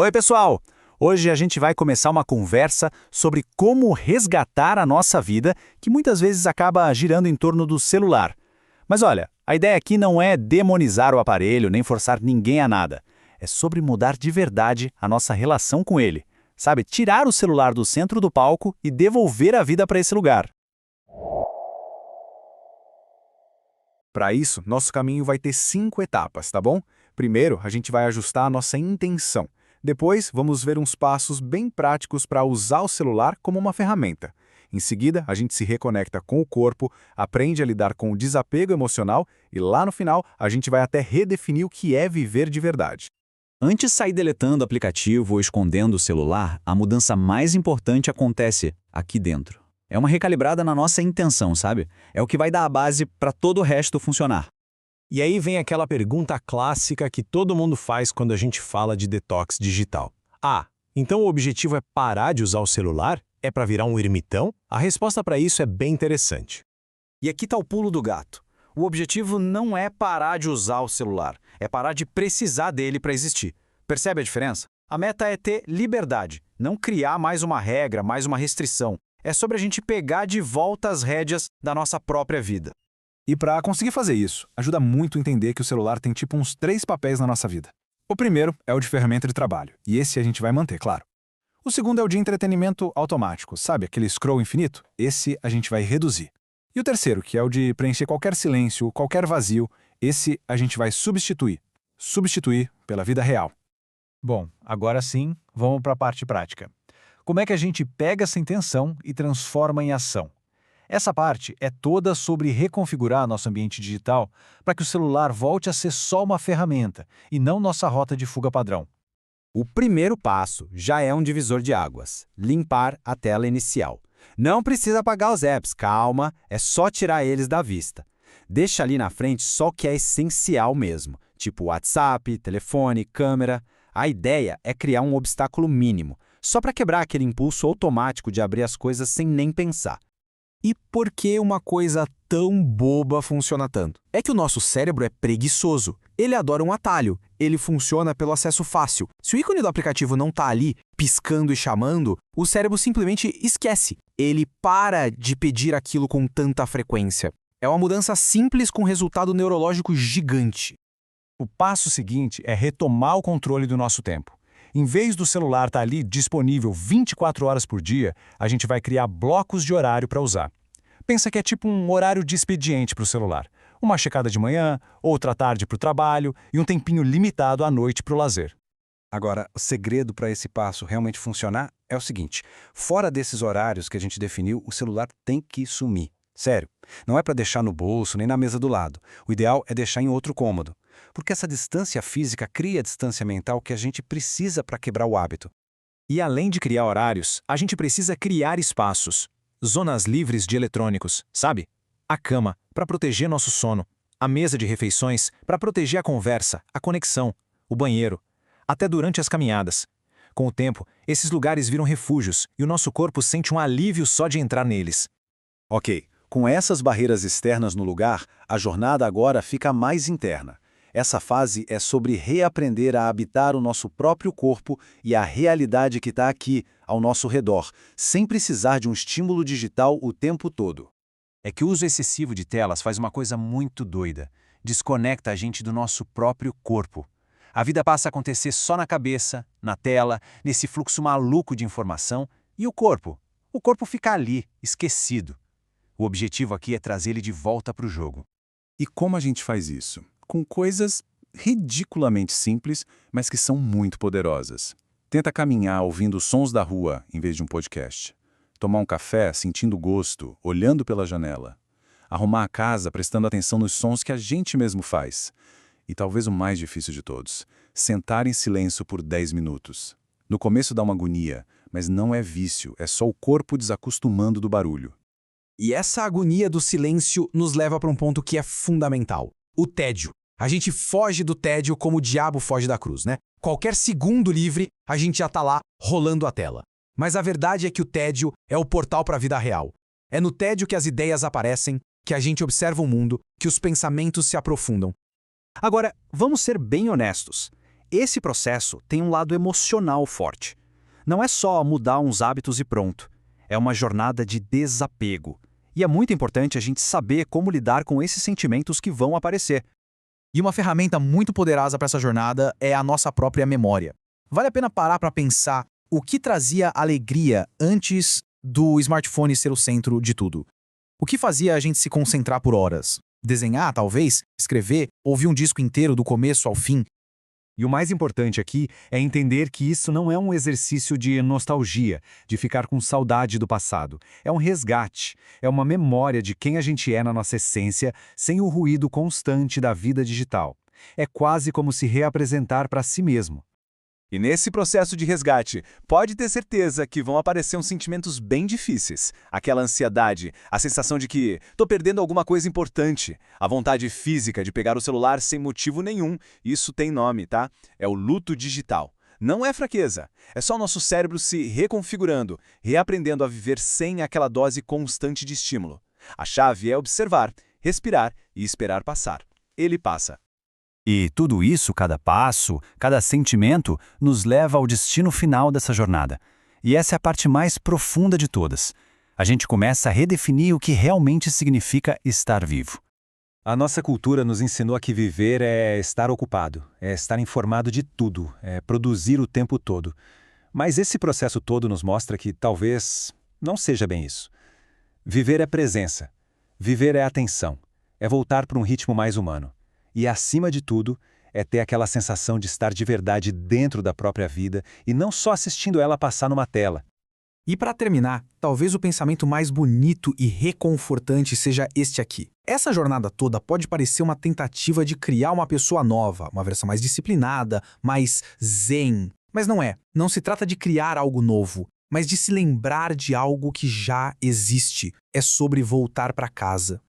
Oi, pessoal! Hoje a gente vai começar uma conversa sobre como resgatar a nossa vida, que muitas vezes acaba girando em torno do celular. Mas olha, a ideia aqui não é demonizar o aparelho nem forçar ninguém a nada. É sobre mudar de verdade a nossa relação com ele. Sabe, tirar o celular do centro do palco e devolver a vida para esse lugar. Para isso, nosso caminho vai ter 5 etapas, tá bom? Primeiro, a gente vai ajustar a nossa intenção. Depois, vamos ver uns passos bem práticos para usar o celular como uma ferramenta. Em seguida, a gente se reconecta com o corpo, aprende a lidar com o desapego emocional e lá no final, a gente vai até redefinir o que é viver de verdade. Antes de sair deletando o aplicativo ou escondendo o celular, a mudança mais importante acontece aqui dentro. É uma recalibrada na nossa intenção, sabe? É o que vai dar a base para todo o resto funcionar. E aí vem aquela pergunta clássica que todo mundo faz quando a gente fala de detox digital. Então o objetivo é parar de usar o celular? É para virar um ermitão? A resposta para isso é bem interessante. E aqui está o pulo do gato. O objetivo não é parar de usar o celular, é parar de precisar dele para existir. Percebe a diferença? A meta é ter liberdade, não criar mais uma regra, mais uma restrição. É sobre a gente pegar de volta as rédeas da nossa própria vida. E para conseguir fazer isso, ajuda muito entender que o celular tem tipo uns 3 papéis na nossa vida. O primeiro é o de ferramenta de trabalho, e esse a gente vai manter, claro. O segundo é o de entretenimento automático, sabe aquele scroll infinito? Esse a gente vai reduzir. E o terceiro, que é o de preencher qualquer silêncio, qualquer vazio, esse a gente vai substituir. Substituir pela vida real. Bom, agora sim, vamos para a parte prática. Como é que a gente pega essa intenção e transforma em ação? Essa parte é toda sobre reconfigurar nosso ambiente digital para que o celular volte a ser só uma ferramenta e não nossa rota de fuga padrão. O primeiro passo já é um divisor de águas: limpar a tela inicial. Não precisa apagar os apps, calma, é só tirar eles da vista. Deixa ali na frente só o que é essencial mesmo, tipo WhatsApp, telefone, câmera. A ideia é criar um obstáculo mínimo, só para quebrar aquele impulso automático de abrir as coisas sem nem pensar. E por que uma coisa tão boba funciona tanto? É que o nosso cérebro é preguiçoso. Ele adora um atalho. Ele funciona pelo acesso fácil. Se o ícone do aplicativo não está ali, piscando e chamando, o cérebro simplesmente esquece. Ele para de pedir aquilo com tanta frequência. É uma mudança simples com resultado neurológico gigante. O passo seguinte é retomar o controle do nosso tempo. Em vez do celular estar ali disponível 24 horas por dia, a gente vai criar blocos de horário para usar. Pensa que é tipo um horário de expediente para o celular. Uma checada de manhã, outra tarde para o trabalho e um tempinho limitado à noite para o lazer. Agora, o segredo para esse passo realmente funcionar é o seguinte: fora desses horários que a gente definiu, o celular tem que sumir. Sério, não é para deixar no bolso nem na mesa do lado. O ideal é deixar em outro cômodo. Porque essa distância física cria a distância mental que a gente precisa para quebrar o hábito. E além de criar horários, a gente precisa criar espaços. Zonas livres de eletrônicos, sabe? A cama, para proteger nosso sono. A mesa de refeições, para proteger a conversa, a conexão. O banheiro. Até durante as caminhadas. Com o tempo, esses lugares viram refúgios e o nosso corpo sente um alívio só de entrar neles. Ok, com essas barreiras externas no lugar, a jornada agora fica mais interna. Essa fase é sobre reaprender a habitar o nosso próprio corpo e a realidade que está aqui, ao nosso redor, sem precisar de um estímulo digital o tempo todo. É que o uso excessivo de telas faz uma coisa muito doida. Desconecta a gente do nosso próprio corpo. A vida passa a acontecer só na cabeça, na tela, nesse fluxo maluco de informação, e o corpo? O corpo fica ali, esquecido. O objetivo aqui é trazer ele de volta para o jogo. E como a gente faz isso? Com coisas ridiculamente simples, mas que são muito poderosas. Tenta caminhar ouvindo os sons da rua em vez de um podcast. Tomar um café sentindo o gosto, olhando pela janela. Arrumar a casa prestando atenção nos sons que a gente mesmo faz. E talvez o mais difícil de todos, sentar em silêncio por 10 minutos. No começo dá uma agonia, mas não é vício, é só o corpo desacostumando do barulho. E essa agonia do silêncio nos leva para um ponto que é fundamental: o tédio. A gente foge do tédio como o diabo foge da cruz, né? Qualquer segundo livre, a gente já tá lá rolando a tela. Mas a verdade é que o tédio é o portal para a vida real. É no tédio que as ideias aparecem, que a gente observa o mundo, que os pensamentos se aprofundam. Agora, vamos ser bem honestos. esse processo tem um lado emocional forte. Não é só mudar uns hábitos e pronto. É uma jornada de desapego. E é muito importante a gente saber como lidar com esses sentimentos que vão aparecer. E uma ferramenta muito poderosa para essa jornada é a nossa própria memória. Vale a pena parar para pensar o que trazia alegria antes do smartphone ser o centro de tudo. O que fazia a gente se concentrar por horas? Desenhar, talvez? Escrever? Ouvir um disco inteiro do começo ao fim? E o mais importante aqui é entender que isso não é um exercício de nostalgia, de ficar com saudade do passado. É um resgate, é uma memória de quem a gente é na nossa essência, sem o ruído constante da vida digital. É quase como se reapresentar para si mesmo. E nesse processo de resgate, pode ter certeza que vão aparecer uns sentimentos bem difíceis. Aquela ansiedade, a sensação de que tô perdendo alguma coisa importante, a vontade física de pegar o celular sem motivo nenhum. Isso tem nome, tá? É o luto digital. Não é fraqueza, é só o nosso cérebro se reconfigurando, reaprendendo a viver sem aquela dose constante de estímulo. A chave é observar, respirar e esperar passar. Ele passa. E tudo isso, cada passo, cada sentimento, nos leva ao destino final dessa jornada. E essa é a parte mais profunda de todas. A gente começa a redefinir o que realmente significa estar vivo. A nossa cultura nos ensinou que viver é estar ocupado, é estar informado de tudo, é produzir o tempo todo. Mas esse processo todo nos mostra que talvez não seja bem isso. Viver é presença. Viver é atenção. É voltar para um ritmo mais humano. E, acima de tudo, é ter aquela sensação de estar de verdade dentro da própria vida e não só assistindo ela passar numa tela. E para terminar, talvez o pensamento mais bonito e reconfortante seja este aqui. Essa jornada toda pode parecer uma tentativa de criar uma pessoa nova, uma versão mais disciplinada, mais zen. Mas não é. Não se trata de criar algo novo, mas de se lembrar de algo que já existe. É sobre voltar para casa.